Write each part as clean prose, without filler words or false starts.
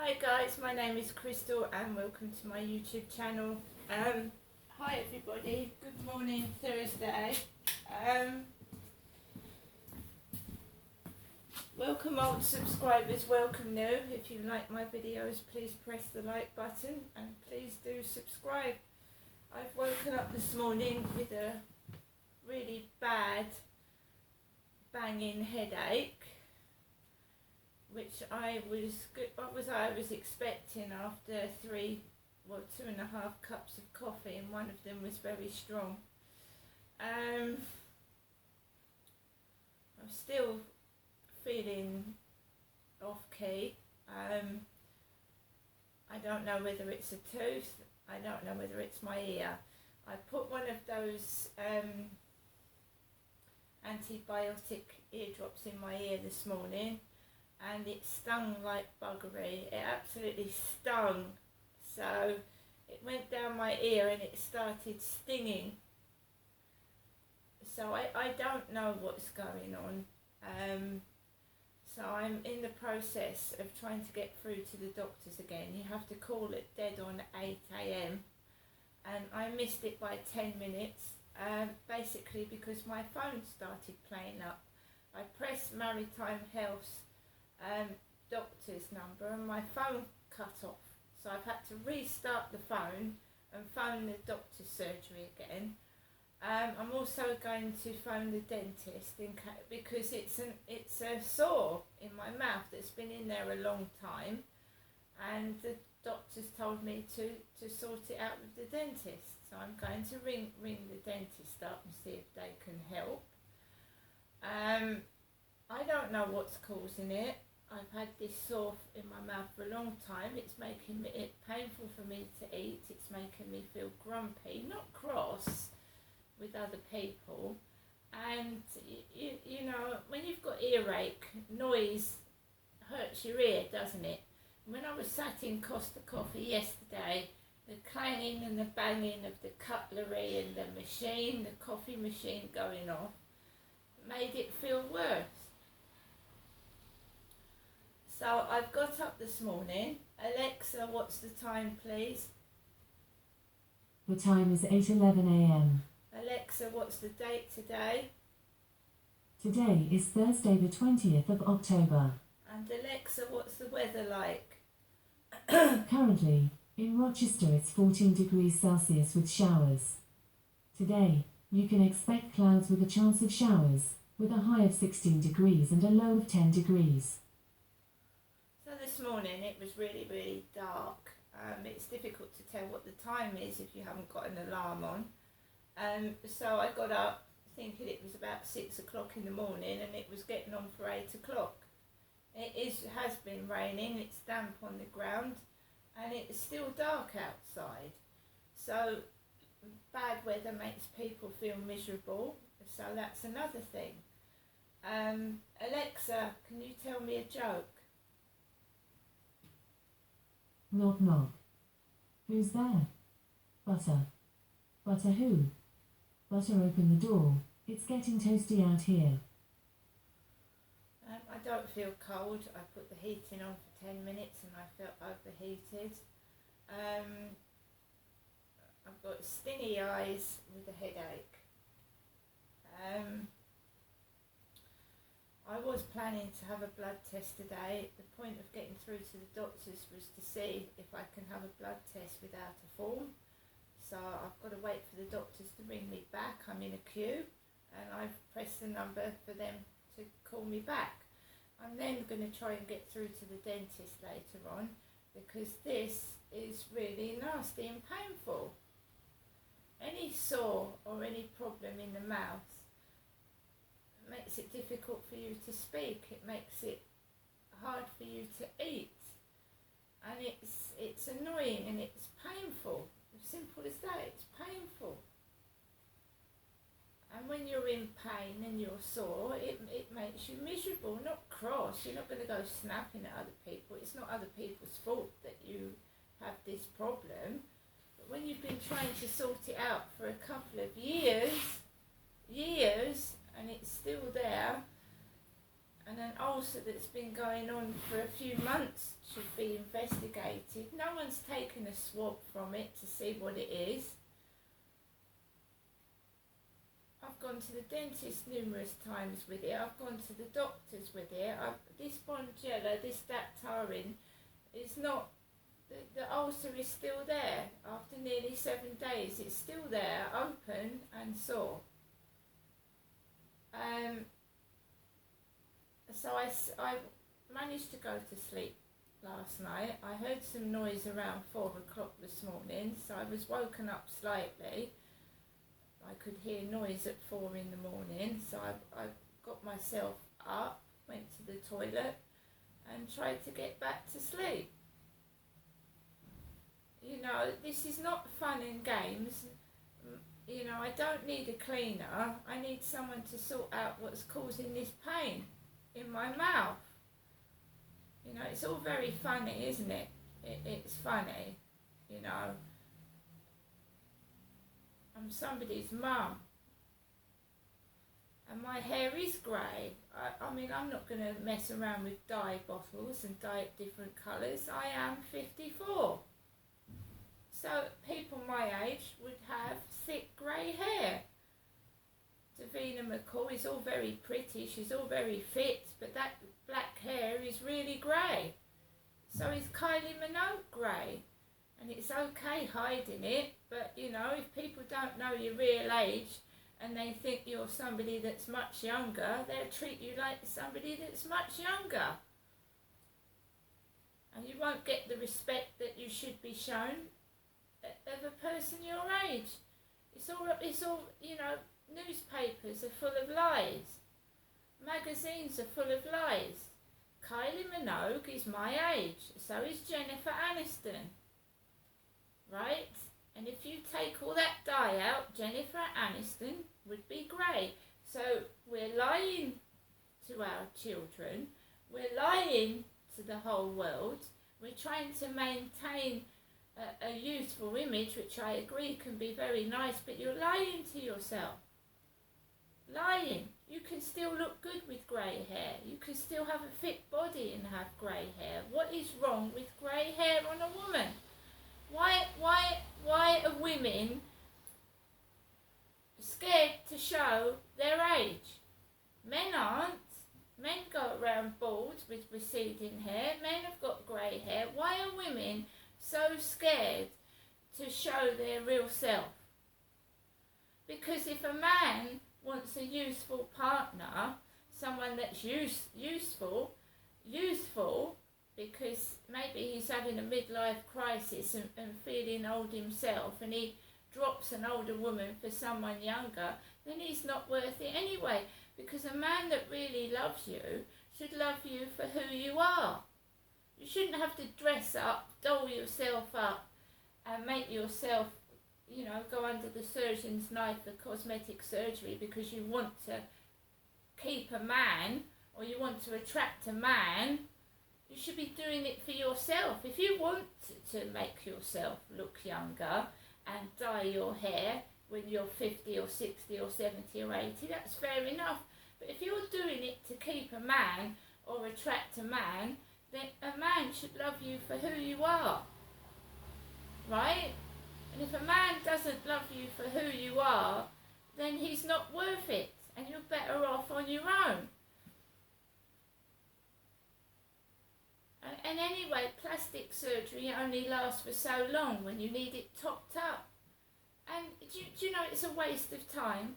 Hi guys, my name is Crystal and welcome to my YouTube channel. Hi everybody, good morning Thursday. Welcome old subscribers, welcome new. If you like my videos, please press the like button and please do subscribe. I've woken up this morning with a really bad banging headache, which I was expecting after 2.5 cups of coffee, and one of them was very strong. I'm still feeling off key. I don't know whether it's a tooth, I don't know whether it's my ear. I put one of those antibiotic eardrops in my ear this morning, and it stung like buggery. It absolutely stung. So it went down my ear and it started stinging. So I don't know what's going on. So I'm in the process of trying to get through to the doctors again. You have to call it dead on 8 AM, and I missed it by 10 minutes, basically because my phone started playing up. I pressed Maritime Health's doctor's number and my phone cut off, so I've had to restart the phone and phone the doctor's surgery again. I'm also going to phone the dentist because it's a sore in my mouth that's been in there a long time, and the doctor's told me to sort it out with the dentist. So I'm going to ring the dentist up and see if they can help. I don't know what's causing it. I've had this sore in my mouth for a long time. It's making it painful for me to eat. It's making me feel grumpy, not cross with other people. And you know, when you've got earache, noise hurts your ear, doesn't it? When I was sat in Costa Coffee yesterday, the clanging and the banging of the cutlery and the machine, the coffee machine going off, made it feel worse. So I've got up this morning. Alexa, what's the time, please? The time is 8:11 AM. Alexa, what's the date today? Today is Thursday the 20th of October. And Alexa, what's the weather like? Currently, in Rochester it's 14 degrees Celsius with showers. Today, you can expect clouds with a chance of showers, with a high of 16 degrees and a low of 10 degrees. So this morning it was really dark. It's difficult to tell what the time is if you haven't got an alarm on. So I got up thinking it was about 6 o'clock in the morning, and it was getting on for 8 o'clock. It has been raining, it's damp on the ground, and it's still dark outside. So bad weather makes people feel miserable, so that's another thing. Alexa, can you tell me a joke? Knock knock. Who's there? Butter. Butter who? Butter, open the door. It's getting toasty out here. I don't feel cold. I put the heating on for 10 minutes and I felt overheated. I've got stingy eyes with a headache. I was planning to have a blood test today. The point of getting through to the doctors was to see if I can have a blood test without a form. So I've got to wait for the doctors to ring me back. I'm in a queue and I've pressed the number for them to call me back. I'm then going to try and get through to the dentist later on, because this is really nasty and painful. Any sore or any problem in the mouth makes it difficult for you to speak. It makes it hard for you to eat, and it's annoying and it's painful. Simple as that, it's painful. And when you're in pain and you're sore, it makes you miserable, not cross. You're not going to go snapping at other people. It's not other people's fault that you have this problem. But when you've been trying to sort it out for a couple of years, and it's still there, and an ulcer that's been going on for a few months should be investigated. No one's taken a swab from it to see what it is. I've gone to the dentist numerous times with it. I've gone to the doctors with it. This Bonjela, this Daptarin, is not, the ulcer is still there. After nearly 7 days, it's still there, open and sore. So I managed to go to sleep last night. I heard some noise around 4 o'clock this morning, so I was woken up slightly. I could hear noise at 4 in the morning, so I got myself up, went to the toilet and tried to get back to sleep. You know, this is not fun and games. You know, I don't need a cleaner. I need someone to sort out what's causing this pain in my mouth. You know, it's all very funny, isn't it? It's funny, you know. I'm somebody's mum. And my hair is grey. I mean, I'm not going to mess around with dye bottles and dye it different colours. I am 54. So people my age would have thick grey hair. Davina McCall is all very pretty, she's all very fit, but that black hair is really grey. So is Kylie Minogue grey. And it's okay hiding it, but you know, if people don't know your real age and they think you're somebody that's much younger, they'll treat you like somebody that's much younger. And you won't get the respect that you should be shown of a person your age. It's all, you know, newspapers are full of lies. Magazines are full of lies. Kylie Minogue is my age, so is Jennifer Aniston. Right? And if you take all that dye out, Jennifer Aniston would be grey. So we're lying to our children, we're lying to the whole world, we're trying to maintain a youthful image, which I agree can be very nice, but you're lying to yourself. Lying. You can still look good with grey hair. You can still have a fit body and have grey hair. What is wrong with grey hair on a woman? Why are women scared to show their age? Men aren't. Men go around bald with receding hair. Men have got grey hair. Why are women so scared to show their real self? Because if a man wants a useful partner, someone that's useful, because maybe he's having a midlife crisis and feeling old himself, and he drops an older woman for someone younger, then he's not worth it anyway. Because a man that really loves you should love you for who you are. You shouldn't have to dress up, doll yourself up, and make yourself, you know, go under the surgeon's knife for cosmetic surgery because you want to keep a man or you want to attract a man. You should be doing it for yourself. If you want to make yourself look younger and dye your hair when you're 50 or 60 or 70 or 80, that's fair enough. But if you're doing it to keep a man or attract a man, then a man should love you for who you are, right? And if a man doesn't love you for who you are, then he's not worth it, and you're better off on your own. And anyway, plastic surgery only lasts for so long when you need it topped up. And do you know it's a waste of time?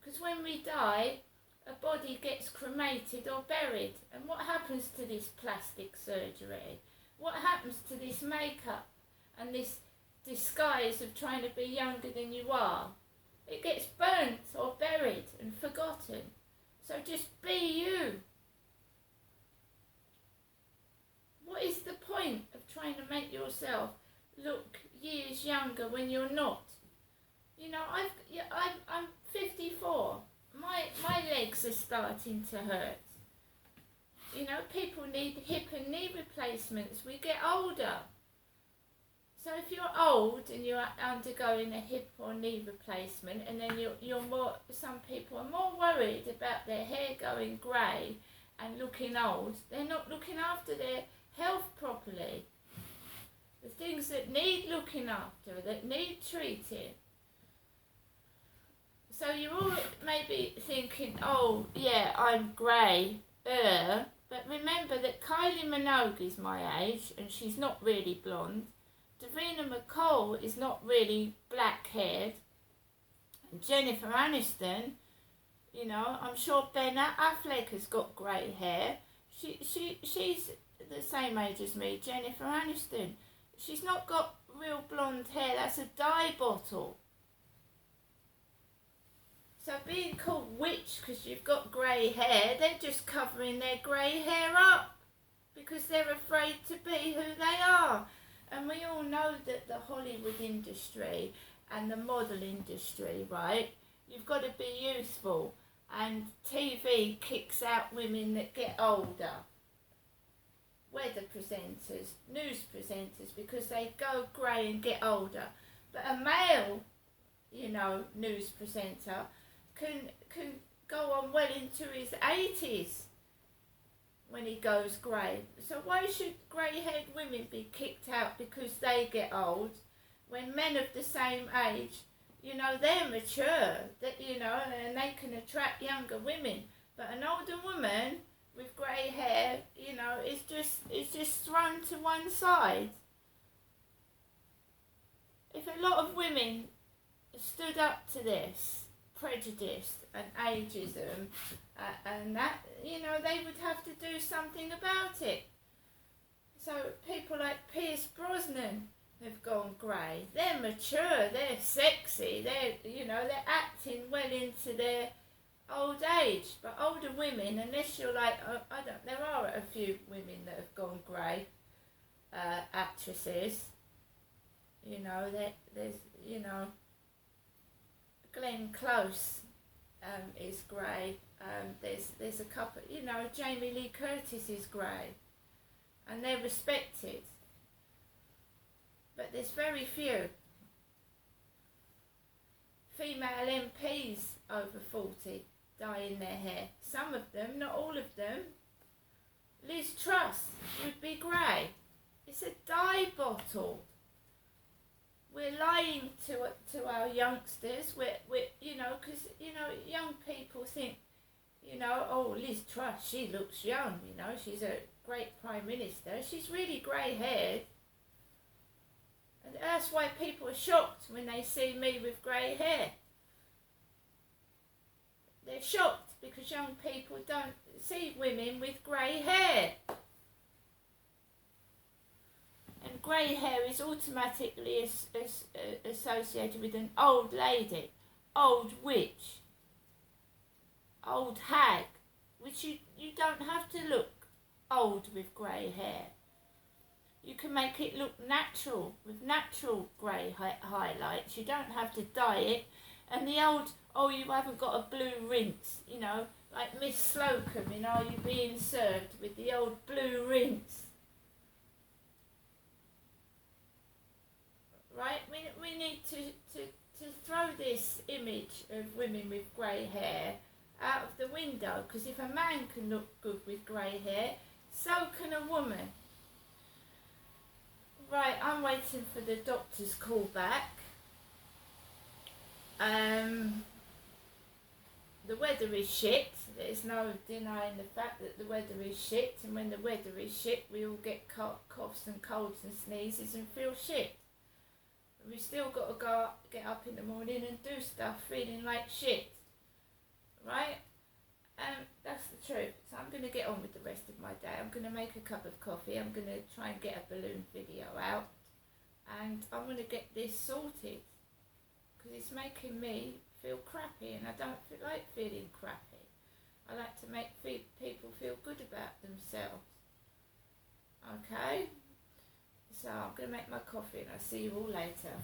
Because when we die, a body gets cremated or buried. And what happens to this plastic surgery? What happens to this makeup and this disguise of trying to be younger than you are? It gets burnt or buried and forgotten. So just be you. What is the point of trying to make yourself look years younger when you're not? You know, I'm 54. My legs are starting to hurt. You know, people need hip and knee replacements. We get older. So if you're old and you're undergoing a hip or knee replacement, and then you're more, some people are more worried about their hair going grey and looking old, they're not looking after their health properly. The things that need looking after, that need treating. So you're all maybe thinking, oh yeah, I'm grey, but remember that Kylie Minogue is my age and she's not really blonde. Davina McCall is not really black haired. And Jennifer Aniston, you know, I'm sure Ben Affleck has got grey hair. She's the same age as me, Jennifer Aniston. She's not got real blonde hair, that's a dye bottle. So being called witch because you've got grey hair, they're just covering their grey hair up because they're afraid to be who they are. And we all know that the Hollywood industry and the model industry, right, you've got to be youthful, and TV kicks out women that get older. Weather presenters, news presenters, because they go grey and get older. But a male, you know, news presenter can go on well into his 80s when he goes grey. So why should grey-haired women be kicked out because they get old, when men of the same age, you know, they're mature, that, you know, and they can attract younger women. But an older woman with grey hair, you know, is just thrown to one side. If a lot of women stood up to this prejudice and ageism and that, you know, they would have to do something about it. So people like Pierce Brosnan have gone grey. They're mature, they're sexy, they're acting well into their old age. But older women, unless you're like, there are a few women that have gone grey, actresses. You know, there's, you know, Glenn Close is grey. There's a couple, you know, Jamie Lee Curtis is grey, and they're respected. But there's very few female MPs over 40 dyeing their hair. Some of them, not all of them. Liz Truss would be grey. It's a dye bottle. We're lying to our youngsters. We're you know, because, you know, young people think, you know, oh, Liz Truss, she looks young, you know, she's a great Prime Minister. She's really grey-haired. And that's why people are shocked when they see me with grey hair. They're shocked because young people don't see women with grey hair. And grey hair is automatically associated with an old lady, old witch, old hag, which you don't have to look old with grey hair. You can make it look natural, with natural grey highlights. You don't have to dye it. And the old, oh, you haven't got a blue rinse, you know, like Miss Slocum in Are You Being Served, with the old blue rinse. Right, we need to throw this image of women with grey hair out of the window, because if a man can look good with grey hair, so can a woman. Right, I'm waiting for the doctor's call back. The weather is shit. There's no denying the fact that the weather is shit, and when the weather is shit, we all get coughs and colds and sneezes and feel shit. We still got to get up in the morning and do stuff feeling like shit, right? That's the truth. So I'm going to get on with the rest of my day. I'm going to make a cup of coffee. I'm going to try and get a balloon video out, and I'm going to get this sorted, because it's making me feel crappy, and I don't like feeling crappy. I like to make people feel good about themselves. Okay? So I'm going to make my coffee, and I'll see you all later.